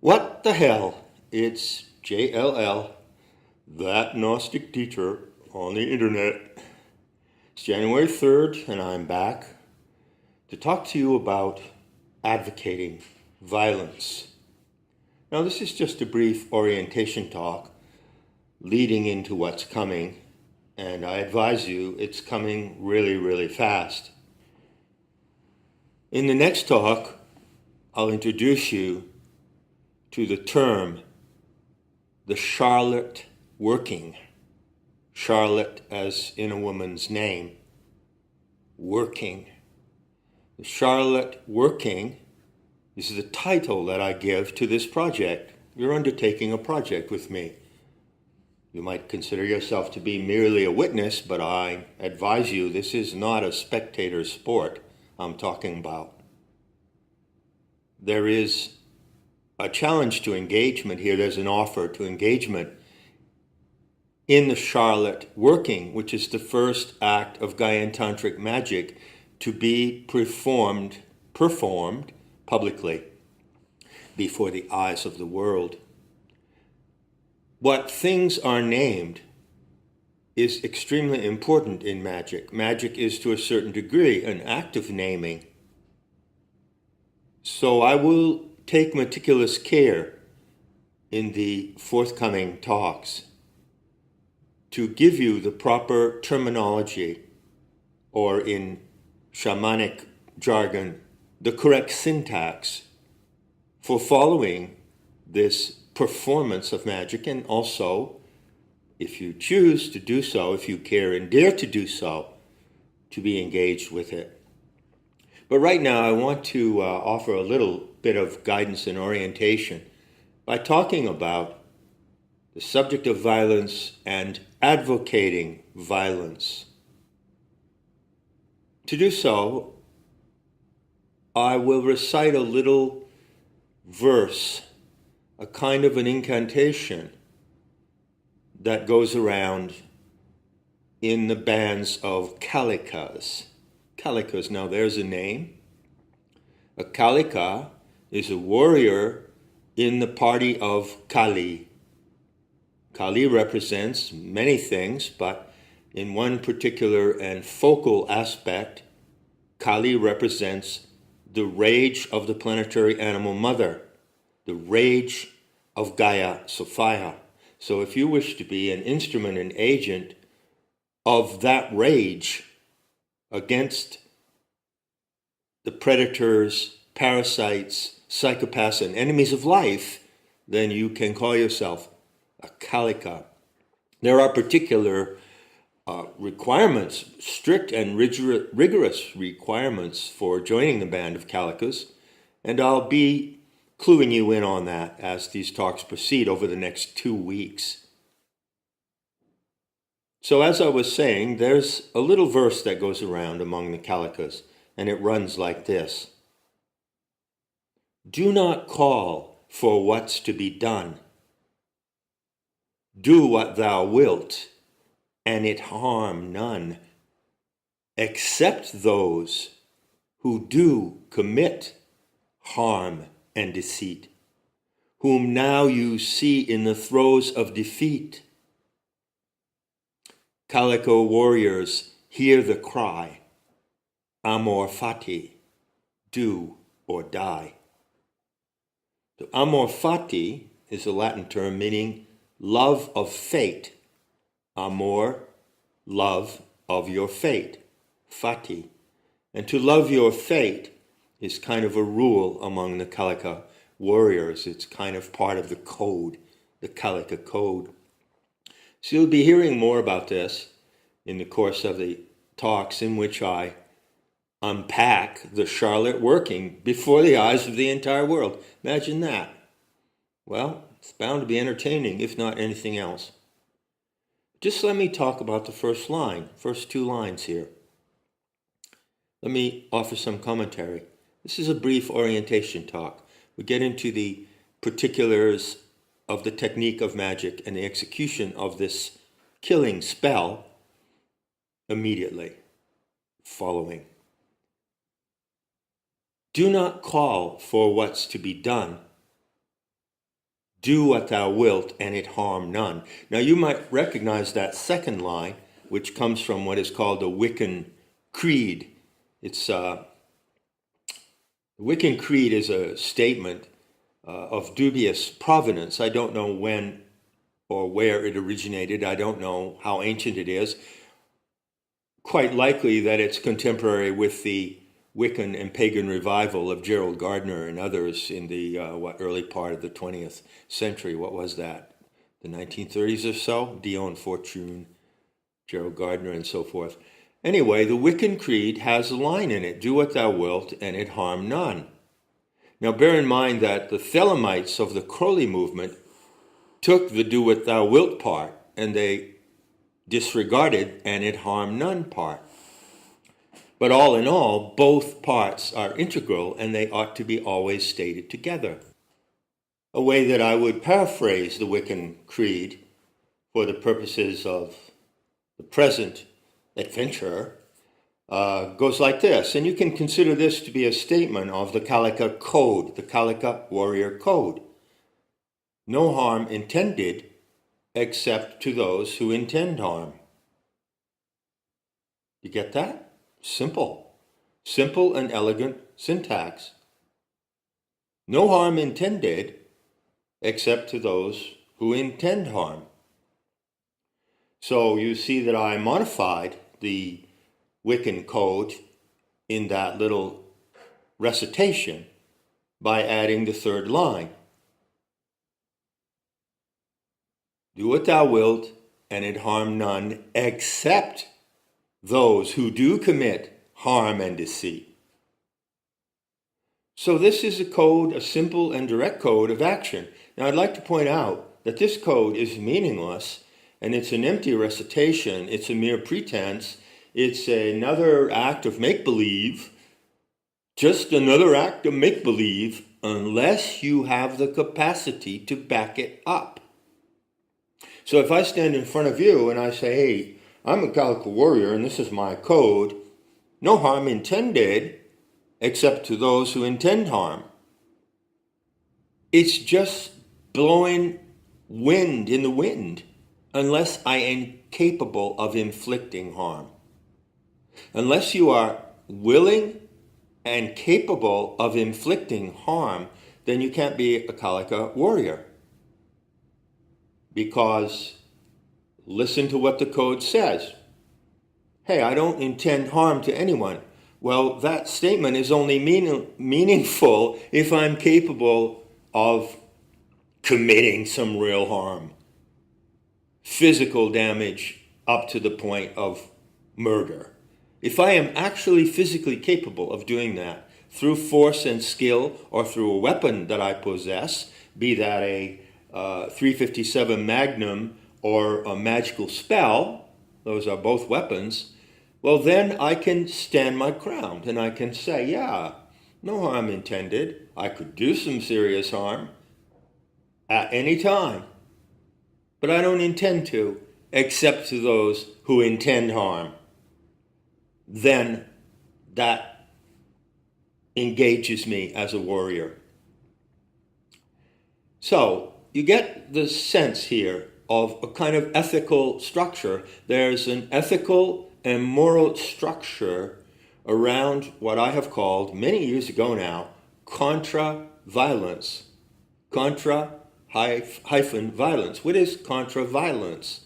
What the hell? It's JLL, that Gnostic teacher on the internet. It's January 3rd, and I'm back to talk to you about advocating violence. Now, this is just a brief orientation talk leading into what's coming, and I advise you it's coming really, really fast. In the next talk, I'll introduce you to the term, the Charlotte working. Charlotte as in a woman's name, working. The Charlotte working is the title that I give to this project. You're undertaking a project with me. You might consider yourself to be merely a witness, but I advise you this is not a spectator sport I'm talking about. There is a challenge to engagement here. There's an offer to engagement in the Charlotte working, which is the first act of Gaian Tantric magic to be performed publicly before the eyes of the world. What things are named is extremely important in magic. Magic is to a certain degree an act of naming. So I will take meticulous care in the forthcoming talks to give you the proper terminology, or in shamanic jargon, the correct syntax for following this performance of magic, and also, if you choose to do so, if you care and dare to do so, to be engaged with it. But right now I want to offer a little bit of guidance and orientation by talking about the subject of violence and advocating violence. To do so, I will recite a little verse, a kind of an incantation that goes around in the bands of kalikas. Kalikas, now there's a name. A kalika is a warrior in the party of Kali. Kali represents many things, but in one particular and focal aspect, Kali represents the rage of the planetary animal mother, the rage of Gaia Sophia. So if you wish to be an instrument and agent of that rage against the predators, parasites, psychopaths, and enemies of life, then you can call yourself a kalika. There are particular requirements, strict and rigorous requirements for joining the band of kalikas, and I'll be cluing you in on that as these talks proceed over the next 2 weeks. So as I was saying, there's a little verse that goes around among the kalikas, and it runs like this. Do not call for what's to be done. Do what thou wilt, and it harm none, except those who do commit harm and deceit, whom now you see in the throes of defeat. Kalika warriors, hear the cry, amor fati, do or die. So amor fati is a Latin term meaning love of fate. Amor, love of your fate, fati. And to love your fate is kind of a rule among the Kalika warriors. It's kind of part of the code, the Kalika code. So you'll be hearing more about this in the course of the talks in which I unpack the Charlotte working before the eyes of the entire world. Imagine that. Well, it's bound to be entertaining, if not anything else. Just let me talk about the first 2 lines here. Let me offer some commentary. This is a brief orientation talk. We get into the particulars of the technique of magic and the execution of this killing spell immediately following. Do not call for what's to be done. do what thou wilt, and it harm none. Now you might recognize that second line, which comes from what is called the Wiccan Creed. The Wiccan Creed is a statement of dubious provenance. I don't know when or where it originated. I don't know how ancient it is. Quite likely that it's contemporary with the Wiccan and pagan revival of Gerald Gardner and others in the early part of the 20th century. What was that? The 1930s or so? Dion Fortune, Gerald Gardner, and so forth. Anyway, the Wiccan Creed has a line in it, do what thou wilt, and it harm none. Now bear in mind that the Thelemites of the Crowley movement took the do what thou wilt part, and they disregarded and it harm none part. But all in all, both parts are integral, and they ought to be always stated together. A way that I would paraphrase the Wiccan Creed for the purposes of the present adventure goes like this, and you can consider this to be a statement of the KALIKA Code, the KALIKA Warrior Code. No harm intended except to those who intend harm. You get that? Simple. Simple and elegant syntax. No harm intended except to those who intend harm. So you see that I modified the Wiccan Code in that little recitation by adding the third line. Do what thou wilt, and it harm none, except those who do commit harm and deceit. So this is a code, a simple and direct code of action. Now I'd like to point out that this code is meaningless, and it's an empty recitation. It's a mere pretense. It's another act of make-believe, just another act of make-believe, unless you have the capacity to back it up. So if I stand in front of you and I say, hey, I'm a KALIKA warrior and this is my code, no harm intended except to those who intend harm. It's just blowing wind in the wind unless I am capable of inflicting harm. Unless you are willing and capable of inflicting harm, then you can't be a KALIKA warrior. Because listen to what the code says. Hey, I don't intend harm to anyone. Well, that statement is only meaningful if I'm capable of committing some real harm. Physical damage up to the point of murder. If I am actually physically capable of doing that through force and skill or through a weapon that I possess, be that a 357 Magnum or a magical spell, those are both weapons, well then I can stand my ground and I can say, yeah, no harm intended. I could do some serious harm at any time, but I don't intend to, except to those who intend harm. Then that engages me as a warrior. So you get the sense here of a kind of ethical structure. There's an ethical and moral structure around what I have called, many years ago now, contra-violence. Contra-violence. What is contra-violence?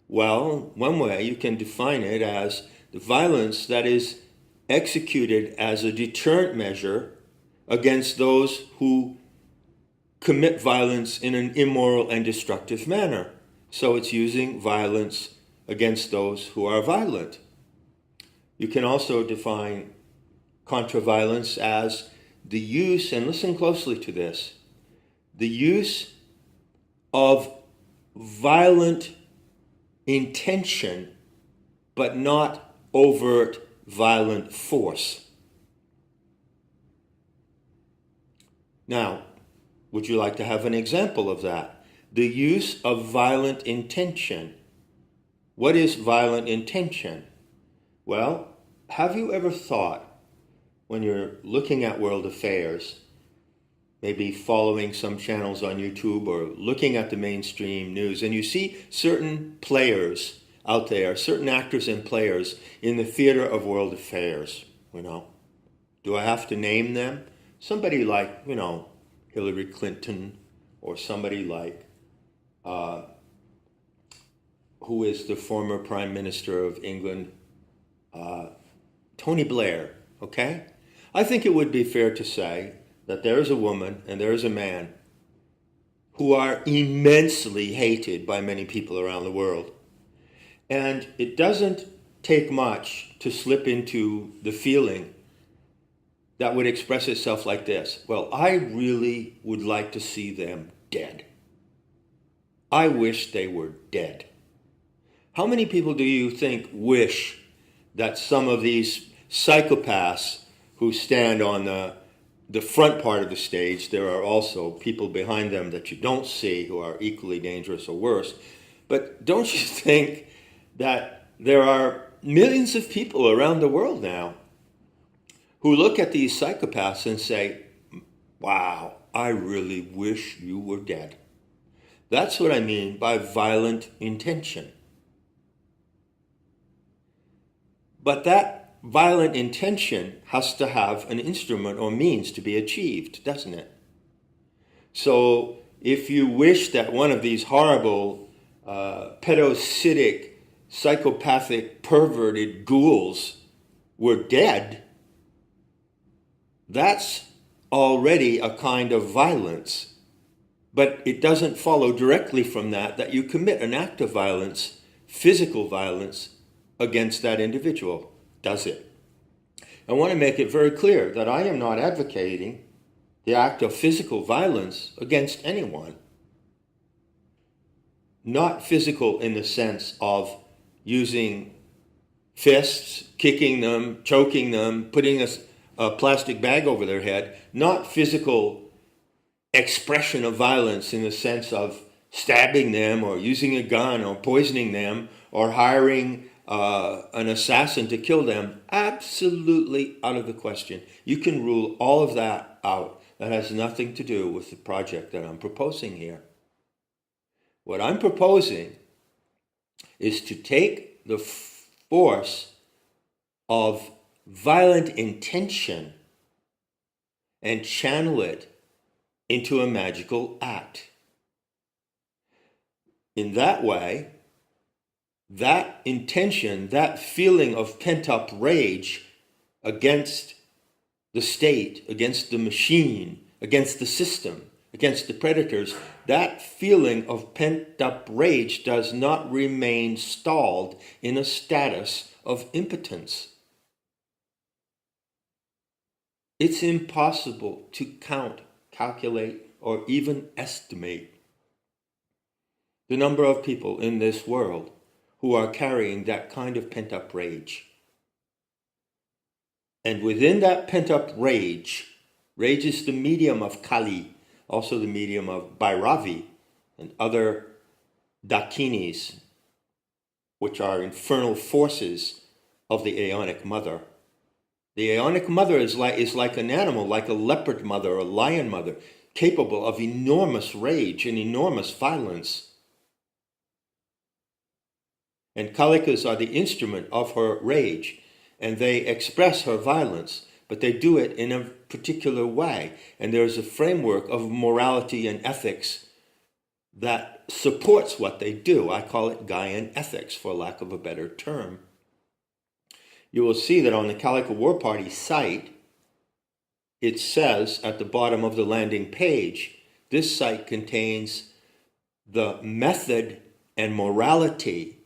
Well, one way you can define it as the violence that is executed as a deterrent measure against those who commit violence in an immoral and destructive manner. So it's using violence against those who are violent. You can also define contra-violence as the use, and listen closely to this, the use of violent intention, but not overt violent force. Now, would you like to have an example of that? The use of violent intention. What is violent intention? Well, have you ever thought, when you're looking at world affairs, maybe following some channels on YouTube or looking at the mainstream news, and you see certain players out there, certain actors and players in the theater of world affairs, Do I have to name them? Somebody like, Hillary Clinton, or somebody like, who is the former Prime Minister of England, Tony Blair, okay? I think it would be fair to say that there is a woman and there is a man who are immensely hated by many people around the world. And it doesn't take much to slip into the feeling that would express itself like this. Well, I really would like to see them dead. I wish they were dead. How many people do you think wish that some of these psychopaths who stand on the front part of the stage, there are also people behind them that you don't see who are equally dangerous or worse, but don't you think that there are millions of people around the world now who look at these psychopaths and say, wow, I really wish you were dead. That's what I mean by violent intention. But that violent intention has to have an instrument or means to be achieved, doesn't it? So if you wish that one of these horrible, pedocytic, psychopathic, perverted ghouls were dead, that's already a kind of violence. But it doesn't follow directly from that you commit an act of violence, physical violence, against that individual, does it? I want to make it very clear that I am not advocating the act of physical violence against anyone. Not physical in the sense of using fists, kicking them, choking them, putting a plastic bag over their head. Not physical expression of violence in the sense of stabbing them or using a gun or poisoning them or hiring an assassin to kill them. Absolutely out of the question. You can rule all of that out. That has nothing to do with the project that I'm proposing here. What I'm proposing is to take the force of violent intention and channel it into a magical act. In that way, that intention, that feeling of pent-up rage against the state, against the machine, against the system, against the predators, that feeling of pent-up rage does not remain stalled in a status of impotence. It's impossible to count, calculate, or even estimate the number of people in this world who are carrying that kind of pent-up rage. And within that pent-up rage is the medium of Kali, also the medium of Bhairavi and other Dakinis, which are infernal forces of the Aeonic Mother. The Aeonic Mother is like an animal, like a leopard mother or a lion mother, capable of enormous rage and enormous violence. And Kalikas are the instrument of her rage, and they express her violence, but they do it in a particular way. And there's a framework of morality and ethics that supports what they do. I call it Gaian ethics, for lack of a better term. You will see that on the Kalika War Party site, it says at the bottom of the landing page, this site contains the method and morality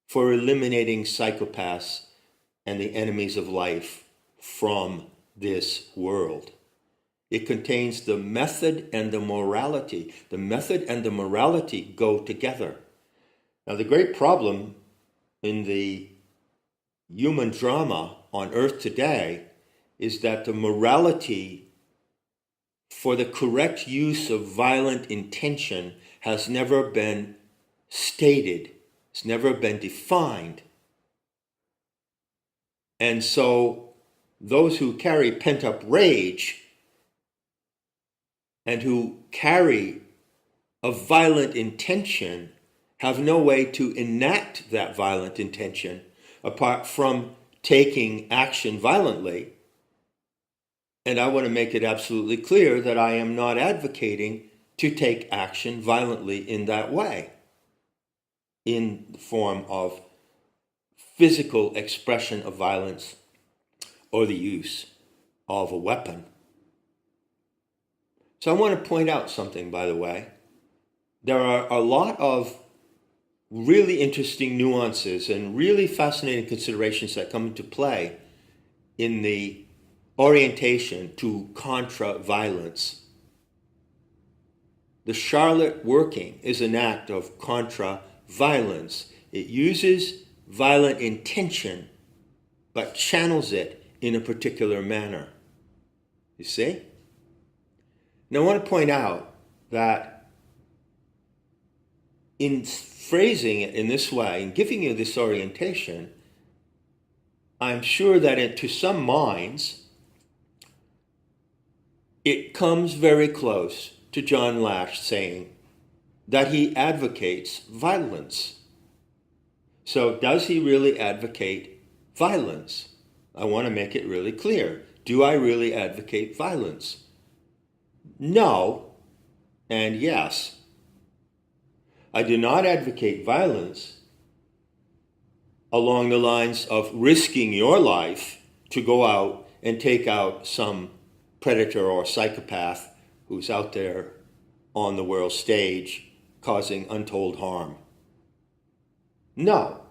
for eliminating psychopaths and the enemies of life from this world. It contains the method and the morality. The method and the morality go together. Now, the great problem in the human drama on Earth today is that the morality for the correct use of violent intention has never been stated. It's never been defined. And so those who carry pent-up rage and who carry a violent intention have no way to enact that violent intention apart from taking action violently. And I want to make it absolutely clear that I am not advocating to take action violently in that way, in the form of physical expression of violence or the use of a weapon. So I want to point out something, by the way. There are a lot of really interesting nuances and really fascinating considerations that come into play in the orientation to contra-violence. The Charlotte working is an act of contra-violence. It uses violent intention, but channels it in a particular manner. You see? Now I want to point out that in phrasing it in this way, in giving you this orientation, I'm sure that to some minds, it comes very close to John Lash saying that he advocates violence. So does he really advocate violence? I want to make it really clear. Do I really advocate violence? No, and yes. I do not advocate violence along the lines of risking your life to go out and take out some predator or psychopath who's out there on the world stage causing untold harm. No,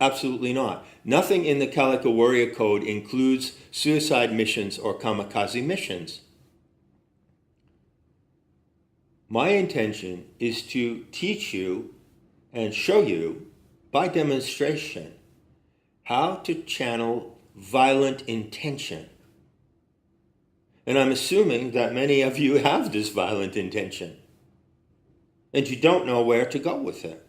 absolutely not. Nothing in the KALIKA Warrior Code includes suicide missions or kamikaze missions. My intention is to teach you and show you by demonstration how to channel violent intention. And I'm assuming that many of you have this violent intention and you don't know where to go with it.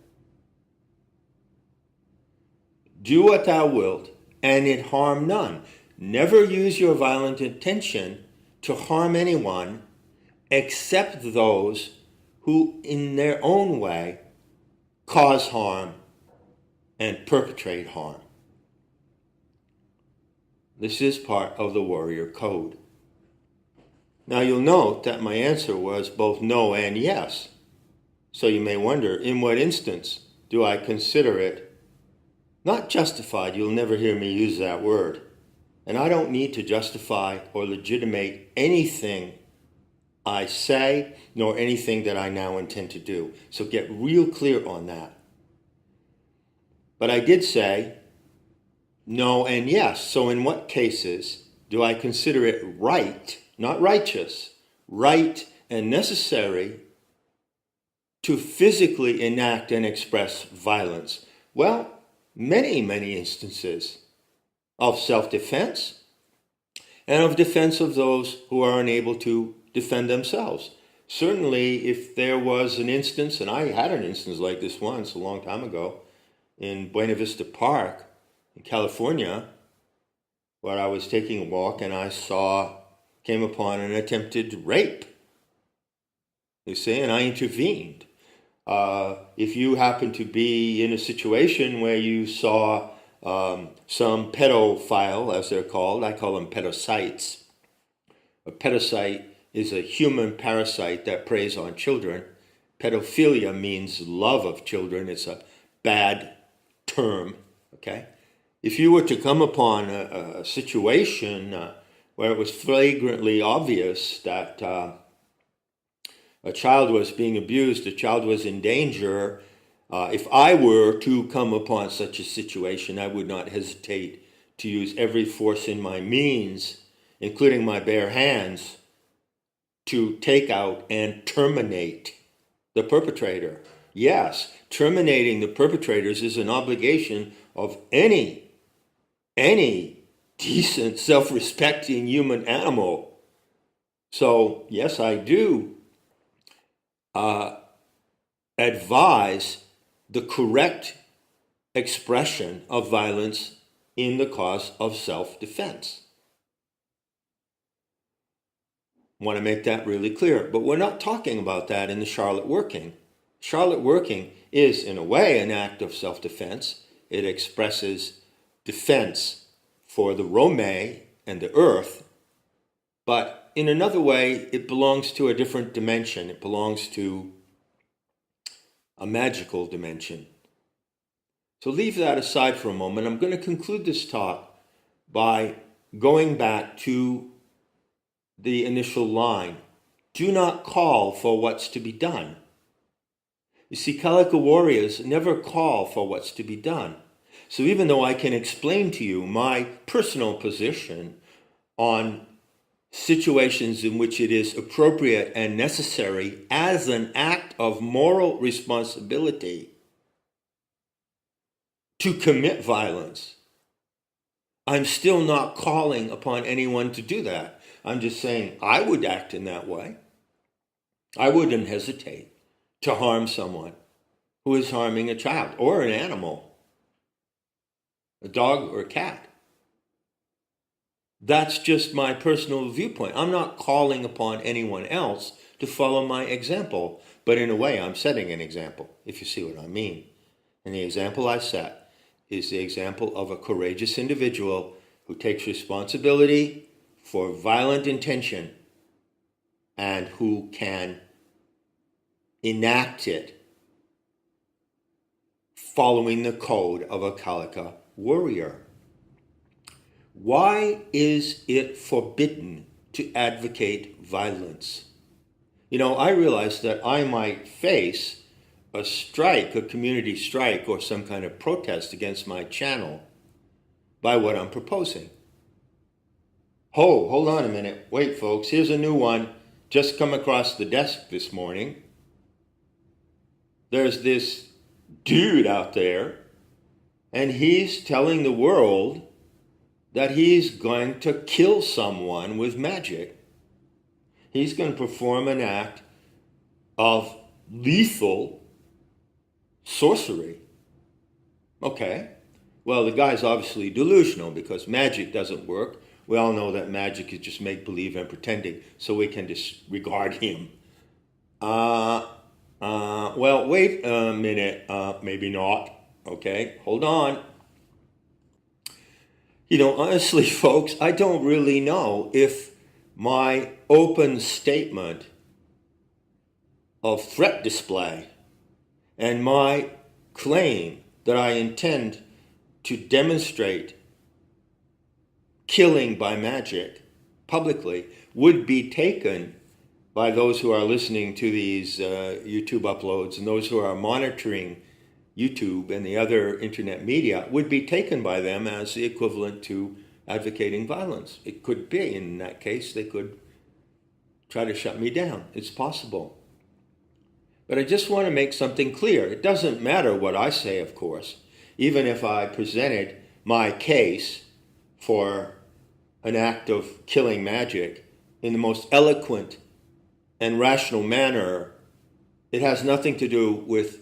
Do what thou wilt, and it harm none. Never use your violent intention to harm anyone except those who, in their own way, cause harm and perpetrate harm. This is part of the Warrior Code. Now you'll note that my answer was both no and yes. So you may wonder, in what instance do I consider it not justified? You'll never hear me use that word. And I don't need to justify or legitimate anything I say, nor anything that I now intend to do. So get real clear on that. But I did say no and yes. So in what cases do I consider it right, not righteous, right and necessary to physically enact and express violence? Well, many, many instances of self-defense and of defense of those who are unable to defend themselves. Certainly, if there was an instance, and I had an instance like this once a long time ago in Buena Vista Park in California, where I was taking a walk and I came upon an attempted rape. You see, and I intervened. If you happen to be in a situation where you saw some pedophile, as they're called, I call them pedocytes. A pedocyte is a human parasite that preys on children. Pedophilia means love of children. It's a bad term, okay? If you were to come upon a situation where it was flagrantly obvious that a child was being abused, a child was in danger, if I were to come upon such a situation, I would not hesitate to use every force in my means, including my bare hands, to take out and terminate the perpetrator. Yes, terminating the perpetrators is an obligation of any decent, self-respecting human animal. So, yes, I do advise the correct expression of violence in the cause of self-defense. Want to make that really clear. But we're not talking about that in the Charlotte Working. Charlotte Working is, in a way, an act of self-defense. It expresses defense for the Rome and the earth, but in another way, it belongs to a different dimension. It belongs to a magical dimension. So leave that aside for a moment. I'm going to conclude this talk by going back to the initial line. Do not call for what's to be done. You see, Kalika warriors never call for what's to be done. So even though I can explain to you my personal position on situations in which it is appropriate and necessary as an act of moral responsibility to commit violence, I'm still not calling upon anyone to do that. I'm just saying I would act in that way. I wouldn't hesitate to harm someone who is harming a child or an animal, a dog or a cat. That's just my personal viewpoint. I'm not calling upon anyone else to follow my example, but in a way I'm setting an example, if you see what I mean. And the example I set is the example of a courageous individual who takes responsibility for violent intention and who can enact it following the code of a Kalika warrior. Why is it forbidden to advocate violence? You know, I realize that I might face a strike, a community strike, or some kind of protest against my channel by what I'm proposing. Oh, hold on a minute. Wait, folks, here's a new one. Just come across the desk this morning. There's this dude out there, and he's telling the world that he's going to kill someone with magic. He's going to perform an act of lethal sorcery. Okay, well, the guy's obviously delusional because magic doesn't work. We all know that magic is just make-believe and pretending, so we can disregard him. Well, wait a minute, maybe not. Okay, hold on. You know, honestly, folks, I don't really know if my open statement of threat display and my claim that I intend to demonstrate killing by magic publicly would be taken by those who are listening to these YouTube uploads and those who are monitoring YouTube and the other internet media would be taken by them as the equivalent to advocating violence. It could be, in that case, they could try to shut me down. It's possible. But I just want to make something clear. It doesn't matter what I say, of course. Even if I presented my case for an act of killing magic in the most eloquent and rational manner, it has nothing to do with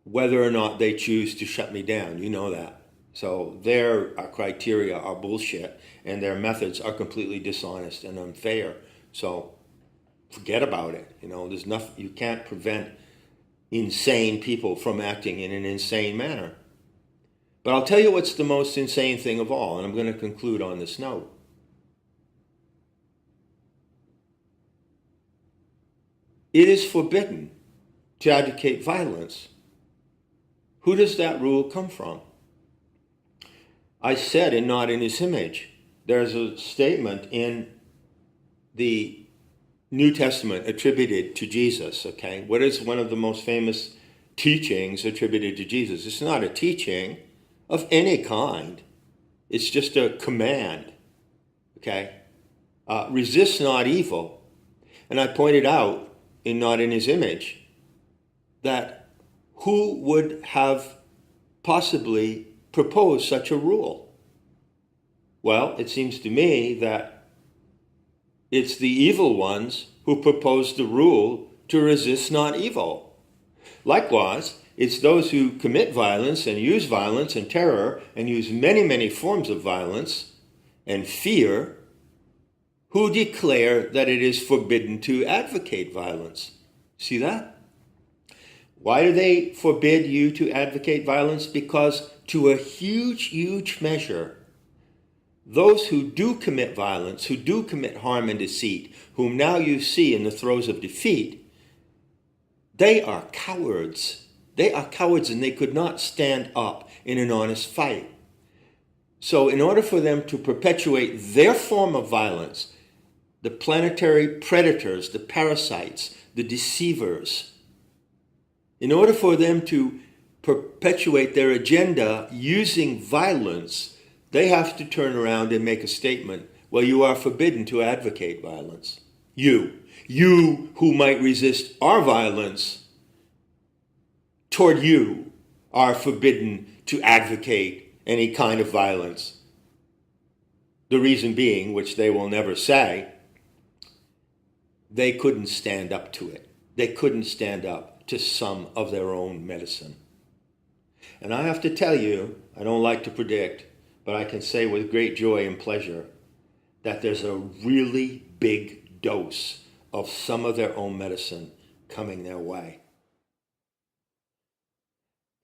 whether or not they choose to shut me down. You know that. So their criteria are bullshit, and their methods are completely dishonest and unfair. So forget about it. You know, there's nothing, you can't prevent insane people from acting in an insane manner. But I'll tell you what's the most insane thing of all, and I'm going to conclude on this note. It is forbidden to advocate violence. Who does that rule come from? I said, and not in his image. There's a statement in the New Testament attributed to Jesus, okay? What is one of the most famous teachings attributed to Jesus? It's not a teaching of any kind. It's just a command, okay? Resist not evil. And I pointed out, in Not in His Image, that who would have possibly proposed such a rule? Well, it seems to me that it's the evil ones who proposed the rule to resist not evil. Likewise, it's those who commit violence and terror and use many, many forms of violence and fear who declare that it is forbidden to advocate violence. See that? Why do they forbid you to advocate violence? Because to a huge, huge measure, those who do commit violence, who do commit harm and deceit, whom now you see in the throes of defeat, they are cowards. They are cowards, and they could not stand up in an honest fight. So in order for them to perpetuate their form of violence, the planetary predators, the parasites, the deceivers, in order for them to perpetuate their agenda using violence, they have to turn around and make a statement. Well, you are forbidden to advocate violence. You who might resist our violence toward you are forbidden to advocate any kind of violence. The reason being, which they will never say, they couldn't stand up to it. They couldn't stand up to some of their own medicine. And I have to tell you, I don't like to predict, but I can say with great joy and pleasure that there's a really big dose of some of their own medicine coming their way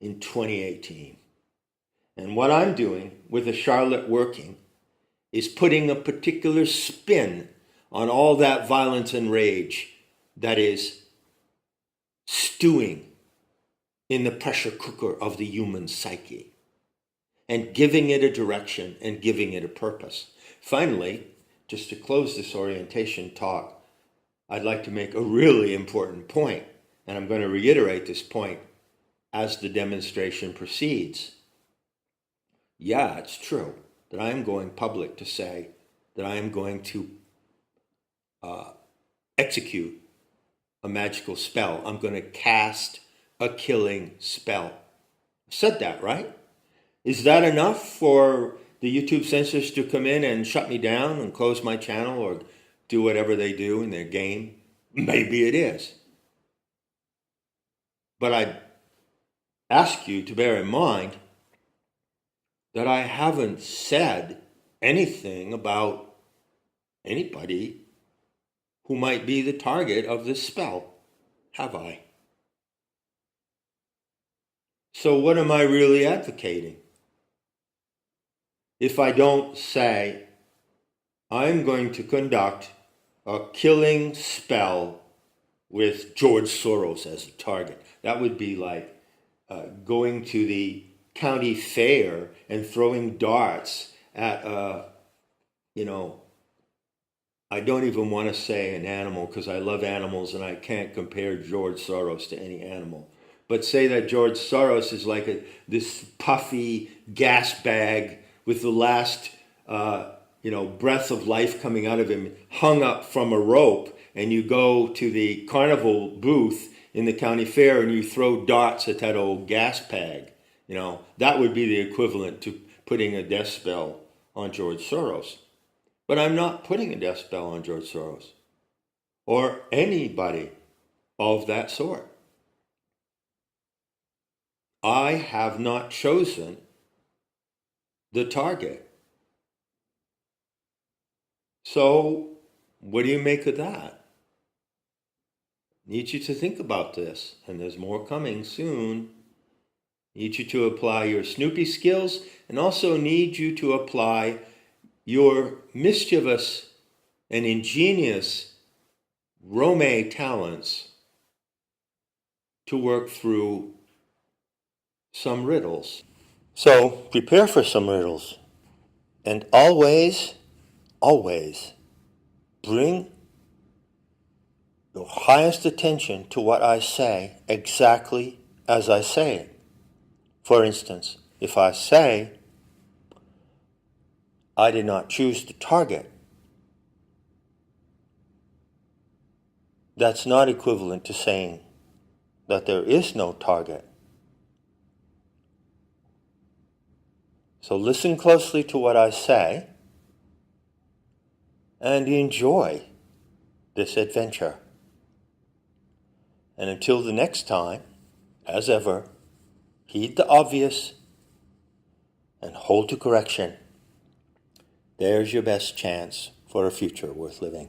in 2018. And what I'm doing with the Charlotte Working is putting a particular spin on all that violence and rage that is stewing in the pressure cooker of the human psyche, and giving it a direction and giving it a purpose. Finally, just to close this orientation talk, I'd like to make a really important point, and I'm going to reiterate this point as the demonstration proceeds. Yeah, it's true that I am going public to say that I am going to execute a magical spell. I'm going to cast a killing spell. I said that, right? Is that enough for the YouTube censors to come in and shut me down and close my channel or do whatever they do in their game? Maybe it is. But I ask you to bear in mind that I haven't said anything about anybody who might be the target of this spell, have I? So what am I really advocating? If I don't say, I'm going to conduct a killing spell with George Soros as a target. That would be like going to the county fair and throwing darts at I don't even want to say an animal because I love animals and I can't compare George Soros to any animal. But say that George Soros is like this puffy gas bag with the last, breath of life coming out of him, hung up from a rope, and you go to the carnival booth in the county fair and you throw darts at that old gas bag. That would be the equivalent to putting a death spell on George Soros. But I'm not putting a death spell on George Soros or anybody of that sort. I have not chosen the target. So, what do you make of that? Need you to think about this, and there's more coming soon. Need you to apply your Snoopy skills, and also need you to apply your mischievous and ingenious Rome talents to work through some riddles. So prepare for some riddles, and always bring your highest attention to what I say exactly as I say it. For instance, if I say, I did not choose the target, that's not equivalent to saying that there is no target. So listen closely to what I say and enjoy this adventure. And until the next time, as ever, heed the obvious and hold to correction. There's your best chance for a future worth living.